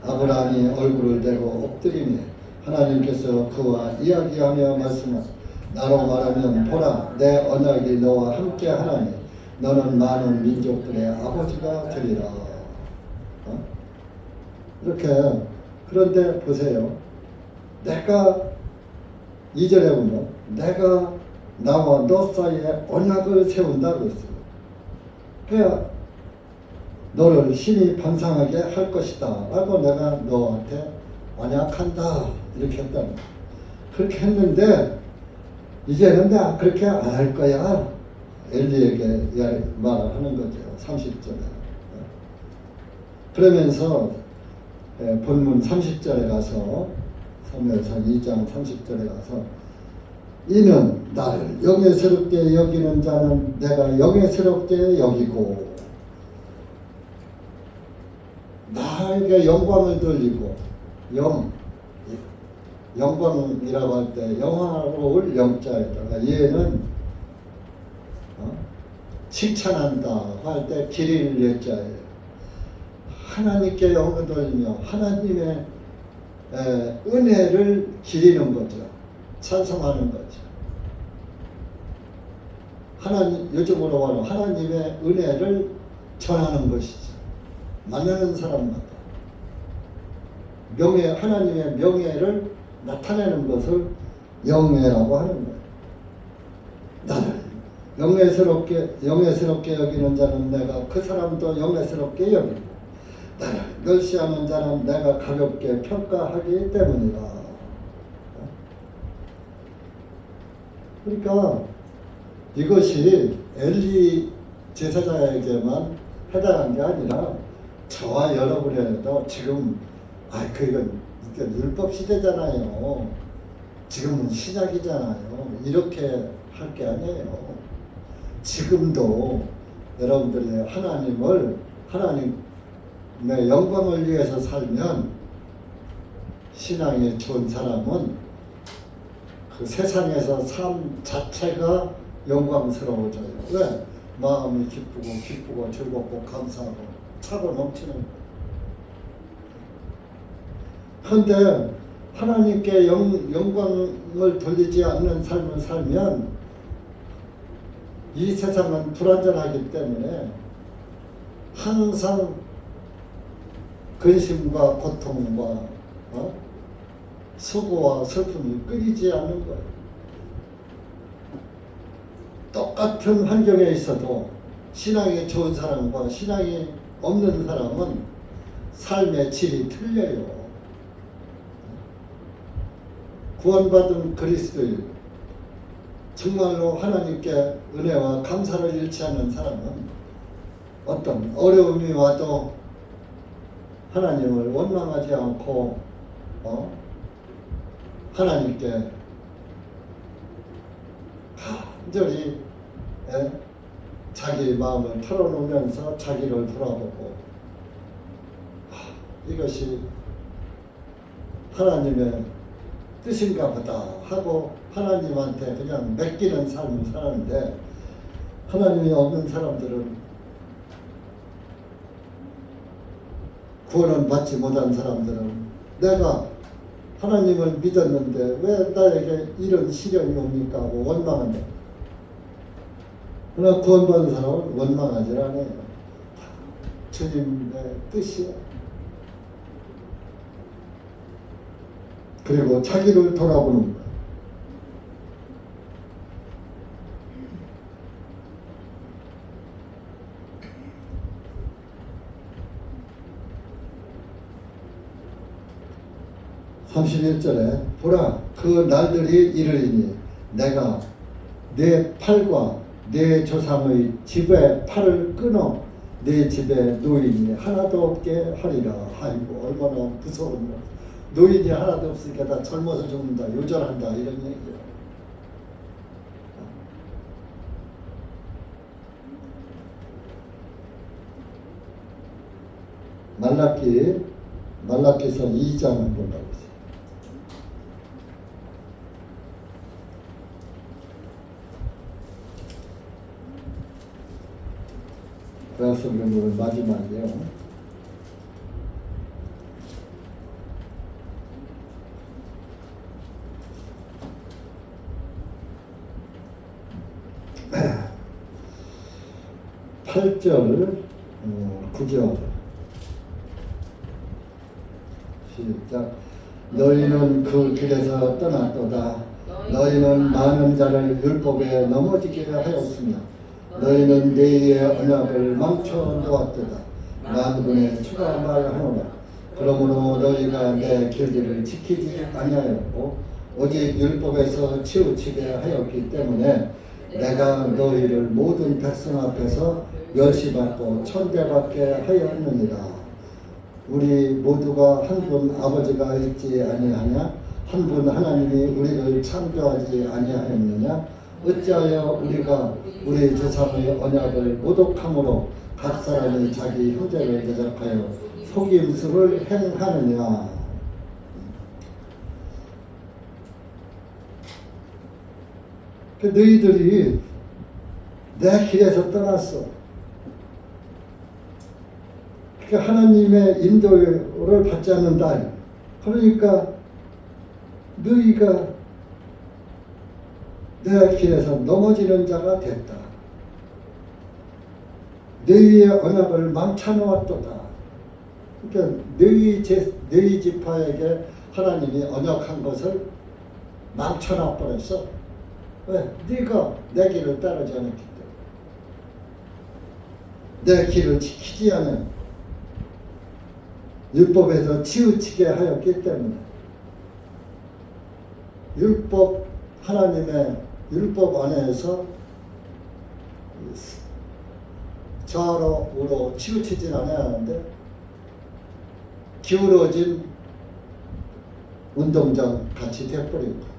아브라함이 얼굴을 대고 엎드리며 하나님께서 그와 이야기하며 말씀하시니 나로 말하면 보라 내 언약이 너와 함께 하나니 너는 많은 민족들의 아버지가 되리라. 이렇게. 그런데 보세요. 내가 2절에 보면 내가 나와 너 사이에 언약을 세운다 그랬어요. 그래야 너를 심히 번성하게 할 것이다 라고 내가 너한테 언약한다 이렇게 했다는 거예요. 그렇게 했는데 이제는 내가 그렇게 안 할 거야 엘리에게 말을 하는 거죠. 30절에. 그러면서 본문 30절에 가서 사무엘상 2장 30절에 가서 이는 나를 영예스럽게 여기는 자는 내가 영예스럽게 여기고 나에게 영광을 돌리고 영광이라고 할 때 영화로울 영자에다가 얘는 칭찬한다 할 때 기릴 예자예요. 하나님께 영광을 돌리며 하나님의 은혜를 기리는 거죠. 찬송하는 거죠. 하나님, 요즘으로 말하면 하나님의 은혜를 전하는 것이죠. 만나는 사람마다 하나님의 명예를 나타내는 것을 영예라고 하는 거예요. 나를 영예스럽게 여기는 자는 내가 그 사람도 영예스럽게 여기고 나를 멸시하는 자는 내가 가볍게 평가하기 때문이다. 그러니까 이것이 엘리 제사장에게만 해당한 게 아니라 저와 여러분에도 지금 그건 율법 시대잖아요. 지금은 신약이잖아요. 이렇게 할 게 아니에요. 지금도 여러분들이 하나님의 영광을 위해서 살면 신앙이 좋은 사람은 그 세상에서 삶 자체가 영광스러워져요. 왜? 마음이 기쁘고 즐겁고 감사하고 차고 넘치는 거예요. 그런데 하나님께 영광을 돌리지 않는 삶을 살면 이 세상은 불완전하기 때문에 항상 근심과 고통과 수고와 슬픔이 끊이지 않는 거예요. 똑같은 환경에 있어도 신앙이 좋은 사람과 신앙이 없는 사람은 삶의 질이 틀려요. 구원받은 그리스도인, 정말로 하나님께 은혜와 감사를 잃지 않는 사람은 어떤 어려움이 와도 하나님을 원망하지 않고 하나님께 간절히 자기 마음을 털어놓으면서 자기를 돌아보고 이것이 하나님의 뜻인가 보다 하고 하나님한테 그냥 맡기는 삶을 사는데, 하나님이 없는 사람들은, 구원을 받지 못한 사람들은 내가 하나님을 믿었는데 왜 나에게 이런 시련이 옵니까 하고 원망한다. 그러나 구원받은 사람은 원망하지 않아요. 주님의 뜻이야. 그리고 자기를 돌아보는 거예요. 31절에 보라 그 날들이 이르리니 내가 내 팔과 내 조상의 집에 팔을 끊어 내 집에 노인이 하나도 없게 하리라. 아이고 얼마나 무서운 노인이 하나도 없으니까 다 젊어서 죽는다 요절한다 이런 얘기예요. 말라기서 2장 한번 가보세요. 구약성경은 마지막이에요. 팔 절 9절 시작. 너희는 그 길에서 떠났도다. 너희는 많은 자를 율법에 넘어지게 하였으며 너희는 내의 언약을 망쳐 놓았도다. 만군의 주가 말하노라. 그러므로 너희가 내 길들을 지키지 아니하였고 오직 율법에서 치우치게 하였기 때문에 내가 너희를 모든 백성 앞에서 멸시받고 천대받게 하였느니라. 우리 모두가 한 분 아버지가 있지 아니하냐? 한 분 하나님이 우리를 창조하지 아니하였느냐? 어찌하여 우리가 우리 조상의 언약을 모독함으로 각 사람이 자기 형제를 대적하여 속임수를 행하느냐? 너희들이 내 길에서 떠났어. 하나님의 인도를 받지 않는다. 그러니까 너희가 내 길에서 넘어지는 자가 됐다. 너희의 언약을 망쳐놓았도다. 그러니까 너희 지파에게 하나님이 언약한 것을 망쳐놔 버렸어. 왜? 네가 내 길을 따르지 않았기 때문에. 내 길을 지키지 않은 율법에서 치우치게 하였기 때문에. 하나님의 율법 안에서 좌로 우로 치우치진 않아야 하는데 기울어진 운동장 같이 돼버린 거예요.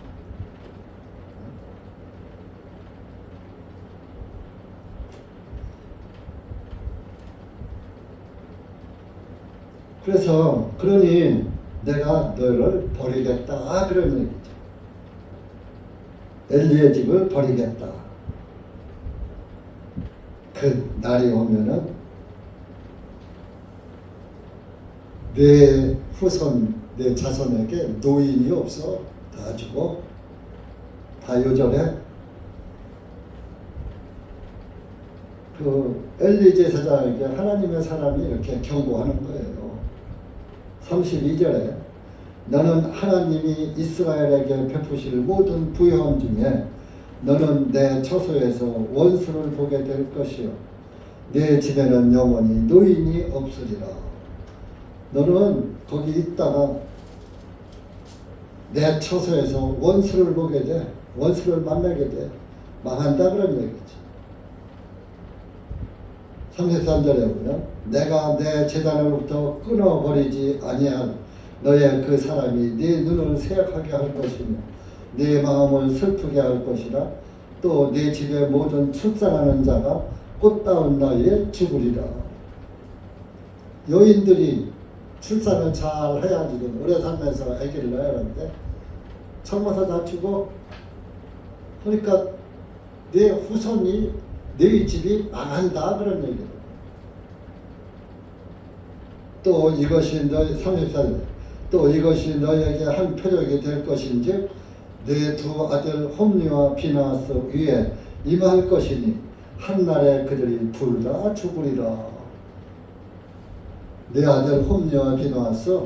그래서 그러니 내가 너를 버리겠다 그런 얘기죠. 엘리의 집을 버리겠다. 그 날이 오면은 내 후손, 내 자손에게 노인이 없어. 다 죽어. 다 요절해. 그 엘리 제사장에게 하나님의 사람이 이렇게 경고하는 거예요. 32절에 너는 하나님이 이스라엘에게 베푸실 모든 부여함 중에 너는 내 처소에서 원수를 보게 될 것이요 내 집에는 영원히 노인이 없으리라. 너는 거기 있다가 내 처소에서 원수를 보게 돼. 원수를 만나게 돼. 망한다 그런 얘기지. 33절에 보면 내가 내 제단으로부터 끊어버리지 아니한 너의 그 사람이 네 눈을 새하게 할 것이며 네 마음을 슬프게 할 것이라. 또 네 집에 모든 출산하는 자가 꽃다운 나이에 죽으리라. 여인들이 출산을 잘 해야지 오래 살면서 아기를 낳아야 하는데 젊어서 다 죽어. 그러니까 내 후손이 너희 집이 망한다 그런 얘기예요. 또 이것이 34절 또 이것이 너에게 한 표적이 될 것인즉 내 두 아들 홈리와 비나스 위에 임할 것이니 한날에 그들이 둘 다 죽으리라. 내 아들 홈리와 비나스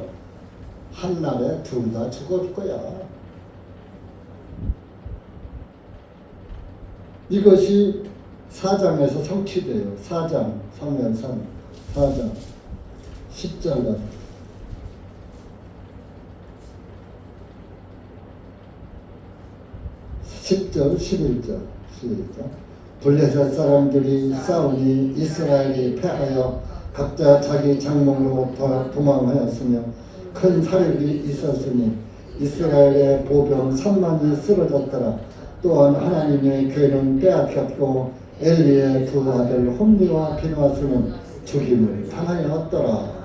한날에 둘 다 죽을 거야. 이것이 4장에서 성취돼요. 4장, 3면 3, 4장, 10절 같은 10절, 11절. 블레셋 사람들이 싸우니 이스라엘이 패하여 각자 자기 장막으로 도망하였으며 큰 사륙이 있었으니 이스라엘의 보병 3만이 쓰러졌더라. 또한 하나님의 괴는 빼앗겼고 엘리의 두 아들 홈리와 비나스는 죽임을 당하였더라.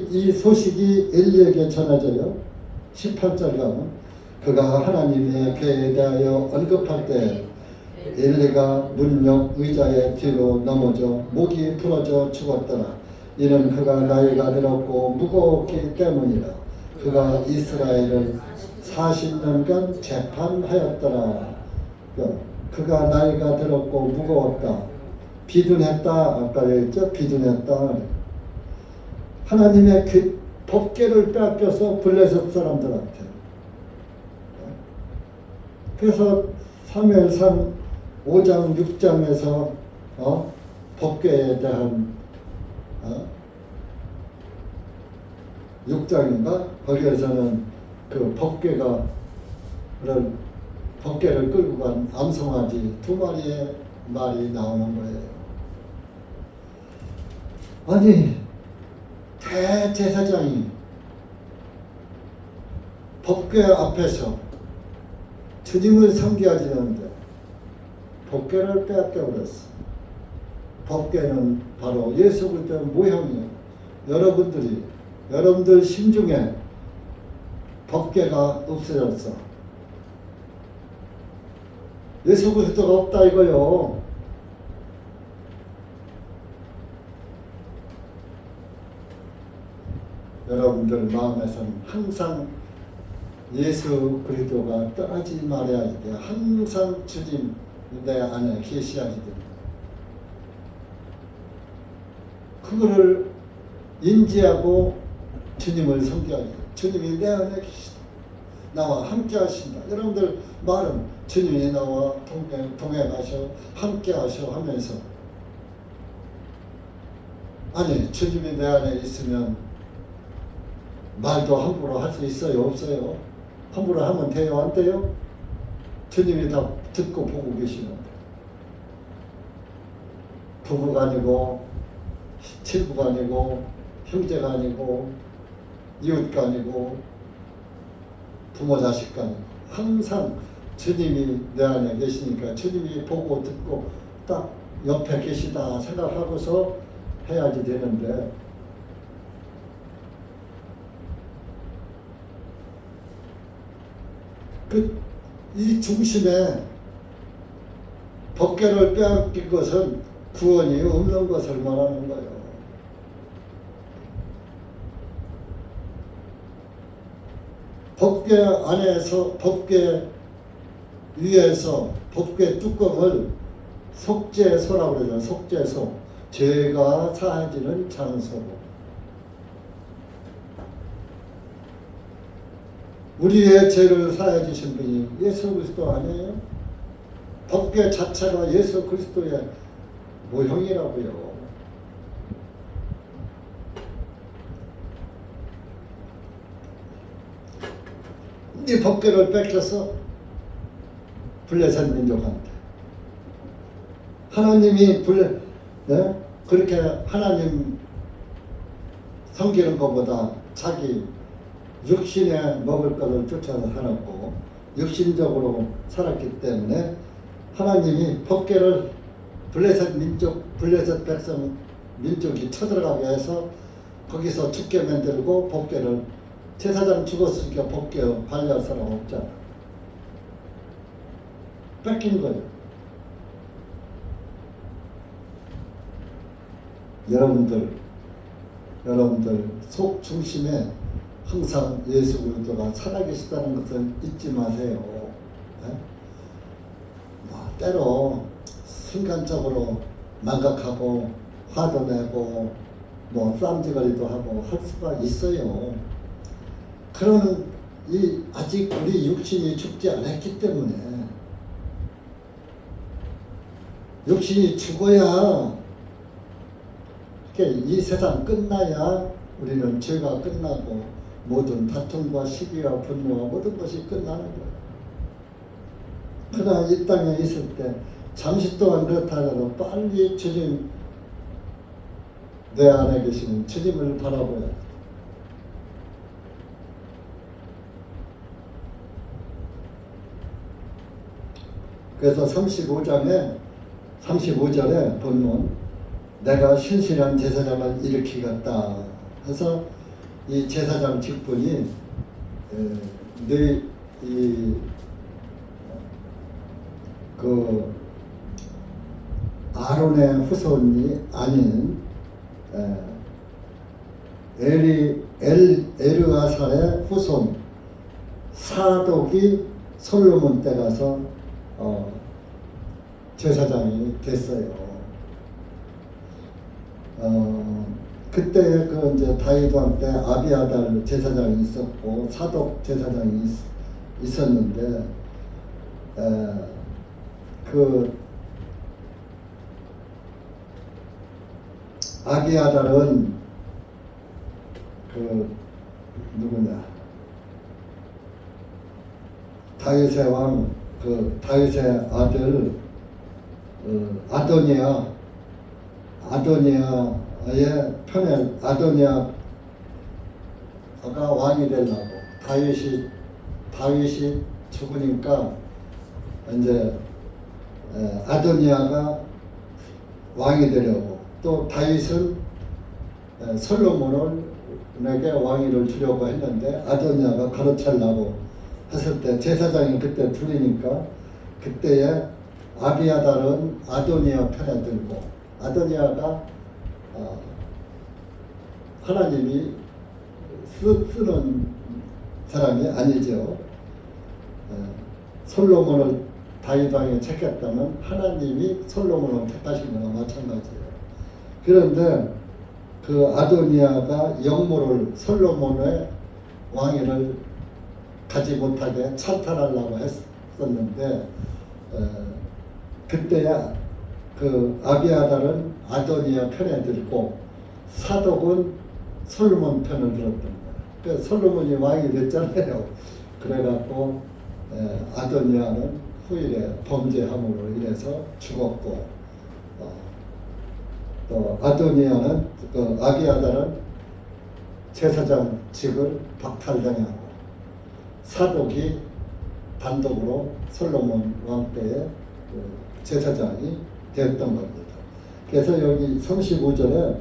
이 소식이 엘리에게 전해져요. 18절 가면 그가 하나님의 괴에 대하여 언급할 때 엘리가 문 옆 의자의 뒤로 넘어져 목이 부러져 죽었더라. 이는 그가 나이가 들었고 무거웠기 때문이라. 그가 이스라엘을 40년간 재판하였더라. 그가 나이가 들었고 무거웠다. 비둔했다. 아까 했죠? 비둔했다. 하나님의 그 법궤를 빼앗겨서 블레셋 사람들한테. 그래서 사무엘상 5장 6장에서 법궤에 대한 6장인가 거기에서는 그 법궤를 끌고 간 암송아지 2마리의 말이 나오는 거예요. 아니 대제사장이 법궤 앞에서 주님을 섬겨지는데 법궤를 빼앗겨 버렸어. 법궤는 바로 예수 그리스도의 모형이에요. 여러분들 심중에 법궤가 없어졌어. 예수 그리스도가 없다 이거요. 여러분들 마음에서는 항상 예수 그리스도가 떠나지 말아야지 돼. 항상 주님 내 안에 계셔야지 돼. 그거를 인지하고 주님을 섬겨야 돼. 주님이 내 안에 계시다. 나와 함께 하신다. 여러분들 말은 주님이 나와 동행하셔 함께 하셔 하면서 아니 주님이 내 안에 있으면 말도 함부로 할 수 있어요? 없어요? 함부로 하면 돼요? 안 돼요? 주님이 다 듣고 보고 계시는데 부부가 아니고 친구가 아니고 형제가 아니고 이웃가 아니고 부모 자식가 아니고 항상 주님이 내 안에 계시니까 주님이 보고 듣고 딱 옆에 계시다 생각하고서 해야지 되는데 이 중심에 법궤를 빼앗긴 것은 구원이 없는 것을 말하는 거예요. 법궤 안에서 법궤 위에서 법궤 뚜껑을 속죄소라고 그러잖아요. 속죄소. 죄가 사해지는 장소고. 우리의 죄를 사해 주신 분이 예수 그리스도 아니에요? 법궤 자체가 예수 그리스도의 모형이라고요. 이 법궤를 뺏겨서 블레셋 민족한테 하나님이 그렇게 하나님 섬기는 것보다 자기 육신에 먹을 것을 쫓아서 살았고 육신적으로 살았기 때문에 하나님이 법궤를 블레셋 백성 민족이 쳐들어가게 해서 거기서 죽게 만들고 법궤를 제사장 죽었으니까 법궤 관리할 사람 없잖아. 뺏긴 거예요. 여러분들 속 중심에 항상 예수 그리스도가 살아계시다는 것을 잊지 마세요. 네? 때로 순간적으로 망각하고 화도 내고 쌈지거리도 하고 할 수가 있어요. 그러는 아직 우리 육신이 죽지 않았기 때문에 육신이 죽어야 이 세상 끝나야 우리는 죄가 끝나고 모든 다툼과 시기와 분노와 모든 것이 끝나는 거예요. 그러나 이 땅에 있을 때 잠시 동안 그렇다 하더라도 빨리 주님 내 안에 계시는 주님을 바라보야 돼. 그래서 35절에 본문 내가 신실한 제사장을 일으키겠다 해서 이 제사장 직분이 그 아론의 후손이 아닌 에르아살의 후손 사독이 솔로몬 때 가서 제사장이 됐어요. 그때 그 이제 다윗 왕 때 아비아달 제사장이 있었고 사독 제사장이 있었는데 그 아비아달은 그 누구냐 다윗의 왕 그 다윗의 아들 아도니아의 편에 아도니아가 왕이 되려고 다윗이 죽으니까 이제 아도니아가 왕이 되려고 또 다윗은 솔로몬에게 왕위를 주려고 했는데 아도니아가 가로채려고 했을 때 제사장이 그때 둘이니까 그때에 아비아달은 아도니아 편에 들고 아도니아가 하나님이 쓰는 사람이 아니죠. 솔로몬을 다윗 왕에 택했다면 하나님이 솔로몬을 택하신 거나 마찬가지예요. 그런데 그 아도니아가 역모를 솔로몬의 왕위를 가지 못하게 찬탈하려고 했었는데 그때야 그 아비아달은 아도니아 편에 들고 사독은 솔로몬 편을 들었던 거예요. 그 솔로몬이 왕이 됐잖아요. 그래갖고 아도니아는 후일에 범죄함으로 인해서 죽었고 또 아도니아는 그 아비아달은 제사장직을 박탈당하고 사독이 단독으로 솔로몬 왕 때에 제사장이 되었던 겁니다. 그래서 여기 35절에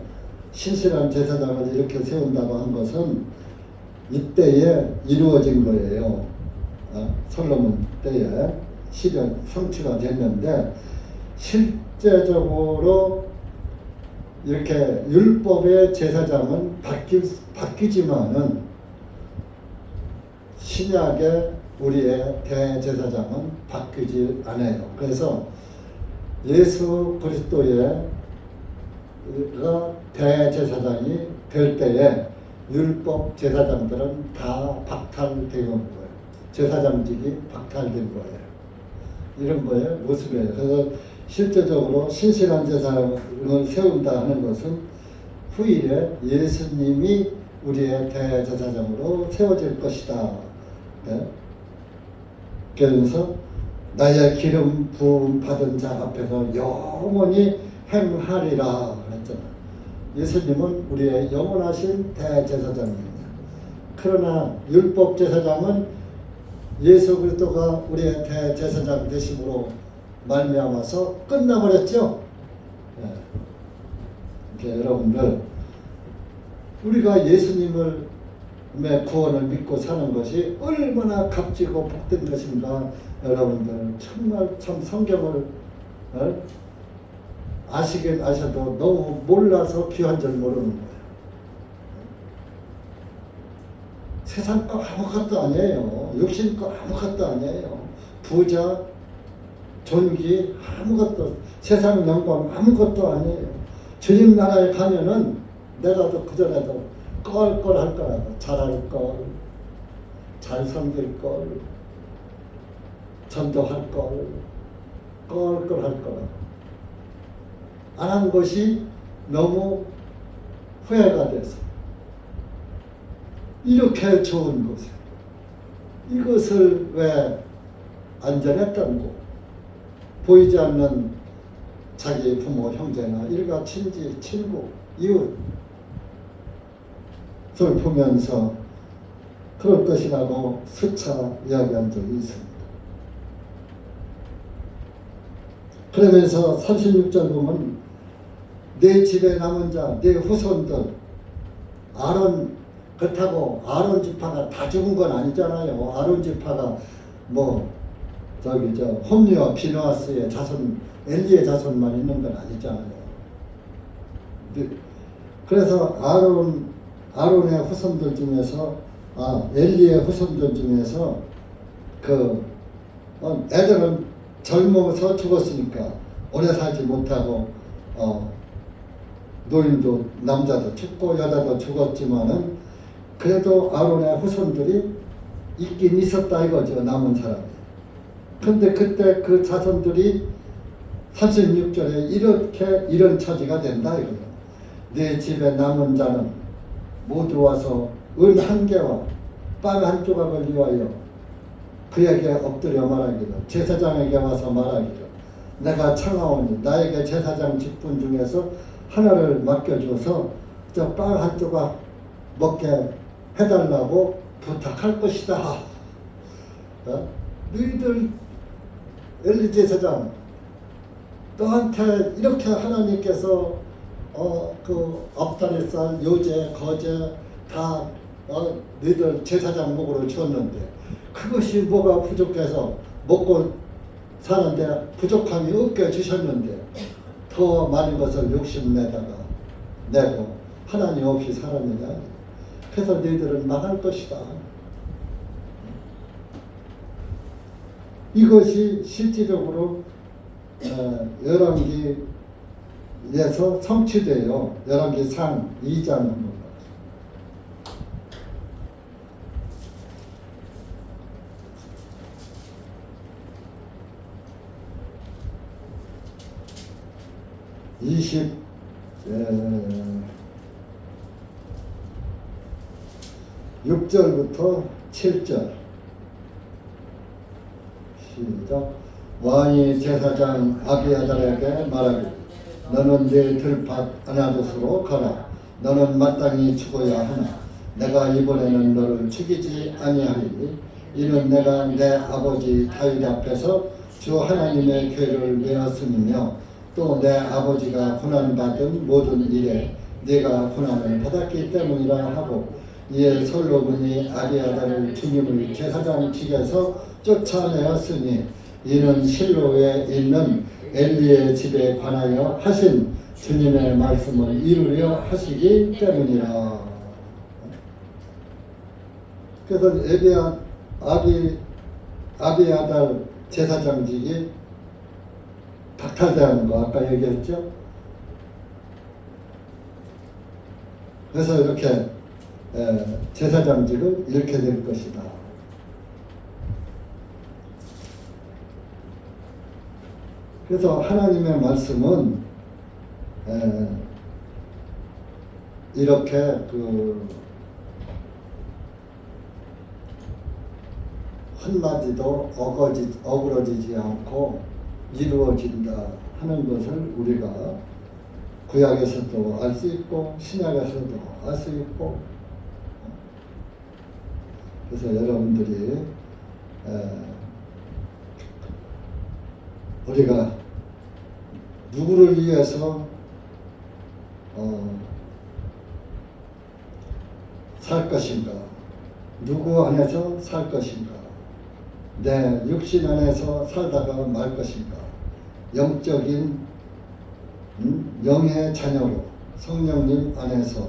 신실한 제사장을 이렇게 세운다고 한 것은 이때에 이루어진 거예요. 솔로몬 때에 실현 성취가 됐는데 실제적으로 이렇게 율법의 제사장은 바뀌지만은 신약의 우리의 대제사장은 바뀌지 않아요. 그래서 예수 그리스도의 대제사장이 될 때에 율법 제사장들은 다 박탈된 거예요. 제사장직이 박탈된 거예요. 이런 거의 모습이에요. 그래서 실제적으로 신실한 제사장을 세운다 하는 것은 후일에 예수님이 우리의 대제사장으로 세워질 것이다. 네? 그래서 나의 기름 부음 받은 자 앞에서 영원히 행하리라 그랬잖아. 예수님은 우리의 영원하신 대제사장입니다. 그러나 율법 제사장은 예수 그리스도가 우리의 대제사장 되심으로 말미암아서 끝나버렸죠. 네. 여러분들 우리가 예수님을 구원을 믿고 사는 것이 얼마나 값지고 복된 것인가. 여러분들 정말 참 성경을 아시긴 아셔도 너무 몰라서 귀한 줄 모르는 거예요. 세상 거 아무것도 아니에요. 육신 거 아무것도 아니에요. 부자, 존귀 아무것도, 세상 영광 아무것도 아니에요. 주님 나라에 가면은 내가 또 그전에도 껄껄할 거라고, 잘할 걸, 잘 섬길 걸, 전도할 걸, 껄껄할 거라고. 안 한 것이 너무 후회가 돼서 이렇게 좋은 곳에 이것을 왜 안전했던 곳, 보이지 않는 자기 부모, 형제나 일가, 친지, 친구, 이웃을 보면서 그럴 것이라고 수차 이야기한 적이 있습니다. 그러면서 36절 보면 내 집에 남은 자, 내 후손들, 아론, 그렇다고 아론 지파가 다 죽은 건 아니잖아요. 아론 지파가 홈리와 비누아스의 자손, 엘리의 자손만 있는 건 아니잖아요. 그래서 아론의 후손들 중에서, 엘리의 후손들 중에서 애들은 젊어서 죽었으니까 오래 살지 못하고 노인도 남자도 죽고 여자도 죽었지만은 그래도 아론의 후손들이 있긴 있었다 이거죠. 남은 사람이. 근데 그때 그 자손들이 36절에 이런 처지가 된다 이거예요. 내 집에 남은 자는 모두 와서 은 한 개와 빵 한 조각을 위하여 그에게 엎드려 말하기를, 제사장에게 와서 말하기를, 내가 청하오니 나에게 제사장 직분 중에서 하나를 맡겨줘서 저 빵 한 조각 먹게 해달라고 부탁할 것이다. 너희들 엘리 제사장, 너한테 이렇게 하나님께서 앞다리살, 요제, 거제 다 너희들 제사장 목으로 주었는데 그것이 뭐가 부족해서 먹고 사는데 부족함이 없게 주셨는데 더 많은 것을 욕심내다가 내고 하나님 없이 살았느냐. 그래서 너희들은 망할 것이다. 이것이 실질적으로 열왕기에서 성취돼요. 열왕기상 2장을 보면. 예, 6절부터 7절 시작. 왕이 제사장 아비아달에게 말하기를, 너는 내 들밭 아나도스로 가라. 너는 마땅히 죽어야 하나 내가 이번에는 너를 죽이지 아니하리니 이는 내가 내 아버지 다윗 앞에서 주 하나님의 궤를 메었음이며 또 내 아버지가 고난받은 모든 일에 네가 고난을 받았기 때문이라 하고, 이에 솔로몬이 아비아달을 주님의 제사장직에서 쫓아내었으니 이는 실로에 있는 엘리의 집에 관하여 하신 주님의 말씀을 이루려 하시기 때문이라. 그래서 아비아달 제사장직이 박탈되는 거 아까 얘기했죠. 그래서 이렇게 제사장직을 잃게 될 것이다. 그래서 하나님의 말씀은 이렇게 한마디도 어그러지지 않고 이루어진다 하는 것을 우리가 구약에서도 알 수 있고 신약에서도 알 수 있고, 그래서 여러분들이 우리가 누구를 위해서 살 것인가, 누구 안에서 살 것인가, 내 육신 안에서 살다가 말 것인가, 영적인 영의 자녀로 성령님 안에서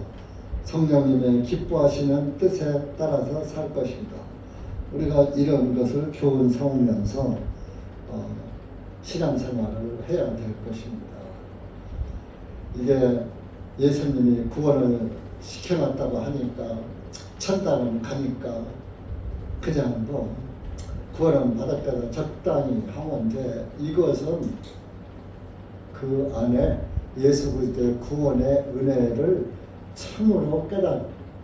성령님의 기뻐하시는 뜻에 따라서 살 것인가. 우리가 이런 것을 교훈 삼으면서 신앙생활을 해야 될 것입니다. 이게 예수님이 구원을 시켜놨다고 하니까 천당은 가니까 그냥 구원은 받았다가 적당히 하면 돼. 이것은 그 안에 예수 그리스도의 구원의 은혜를 참으로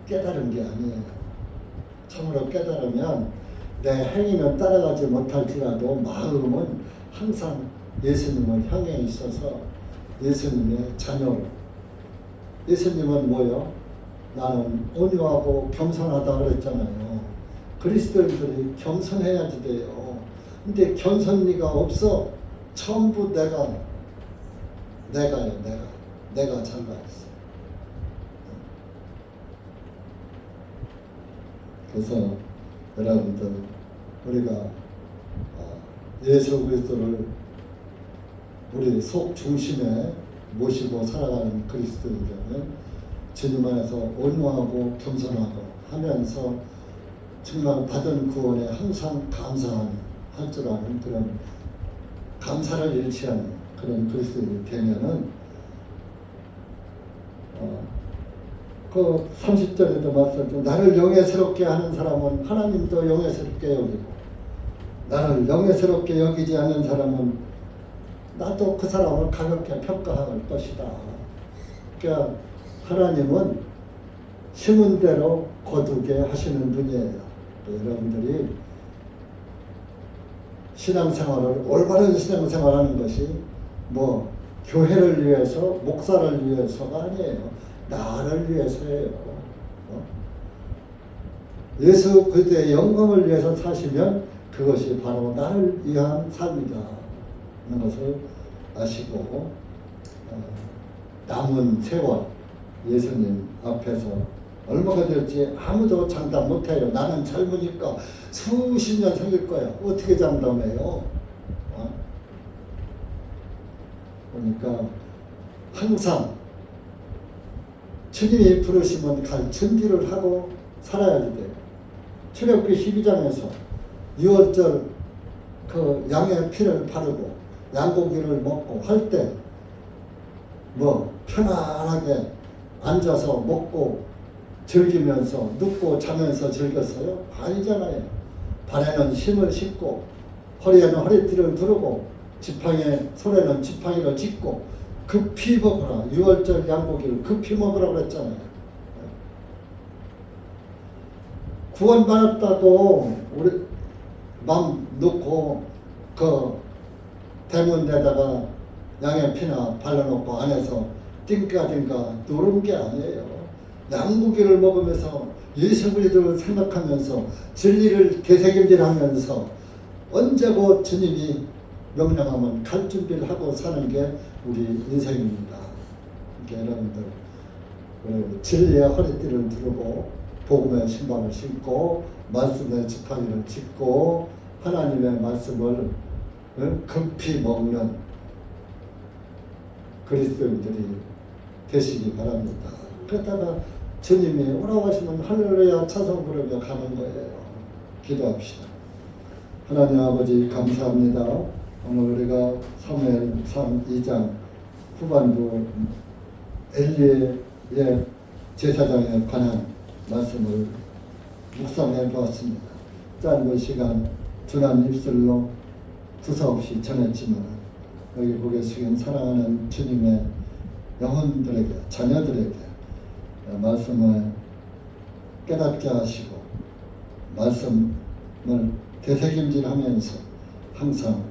깨달은 게 아니에요. 참으로 깨달으면 내 행위는 따라가지 못할지라도 마음은 항상 예수님을 향해 있어서 예수님의 자녀로. 예수님은 뭐요? 나는 온유하고 겸손하다 그랬잖아요. 그리스도인들이 겸손해야지 돼요. 근데 겸손미가 없어. 전부 내가요. 내가 잘가 있어. 그래서 여러분들 우리가 예수 그리스도를 우리 속 중심에 모시고 살아가는 그리스도인들은 주님 안에서 온유하고 겸손하고 하면서 정말 받은 구원에 항상 감사할 줄 아는 그런 감사를 잃지 않는 그런 그리스도인이 되면은 그 30절에도 말씀드린 나를 영예스럽게 하는 사람은 하나님도 영예스럽게 여기고 나를 영예스럽게 여기지 않는 사람은 나도 그 사람을 가볍게 평가할 것이다. 그러니까 하나님은 심은 대로 거두게 하시는 분이에요. 여러분들이 신앙생활을 올바른 신앙생활하는 것이 뭐 교회를 위해서 목사를 위해서가 아니에요. 나를 위해서예요. 예수 그리스도의 영광을 위해서 사시면 그것이 바로 나를 위한 삶이다 하는 것을 아시고 남은 세월 예수님 앞에서 얼마가 될지 아무도 장담 못해요. 나는 젊으니까 수십 년 살릴 거야. 어떻게 장담해요? 그러니까 항상 주님이 부르시면 갈 준비를 하고 살아야지 돼요. 출애굽기 12장에서 6월절 그 양의 피를 바르고 양고기를 먹고 할 때 뭐 편안하게 앉아서 먹고 즐기면서 눕고 자면서 즐겼어요? 아니잖아요. 발에는 힘을 싣고 허리에는 허리띠를 두르고 지팡이에 손에는 지팡이를 짚고 급히 먹으라. 6월절 양고기를 급히 먹으라 그랬잖아요. 구원받았다고 우리 맘 놓고 그 대문에다가 양의 피나 발라놓고 안에서 띵까띵까 누른 게 아니에요. 양고기를 먹으면서 예수 그리스도를 생각하면서 진리를 되새김질하면서 언제고 주님이 명령하면 갈 준비를 하고 사는 게 우리 인생입니다. 그러니까 여러분들 진리의 허리띠를 두르고 복음의 신발을 신고 말씀의 지팡이를 짚고 하나님의 말씀을 급히 먹는 그리스도인들이 되시기 바랍니다. 그러다가 주님이 오라고 하시면 할렐루야 찬송 부르며 가는 거예요. 기도합시다. 하나님 아버지 감사합니다. 오늘 우리가 사무엘상 2장 후반부 엘리의 제사장에 관한 말씀을 묵상해 보았습니다. 짧은 시간 둔한 입술로 두서없이 전했지만 여기 고개 숙인 사랑하는 주님의 영혼들에게 자녀들에게 말씀을 깨닫게 하시고 말씀을 되새김질하면서 항상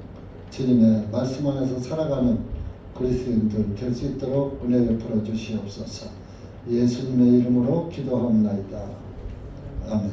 주님의 말씀 안에서 살아가는 그리스도인들 될 수 있도록 은혜 베풀어 주시옵소서. 예수님의 이름으로 기도합니다. 아멘.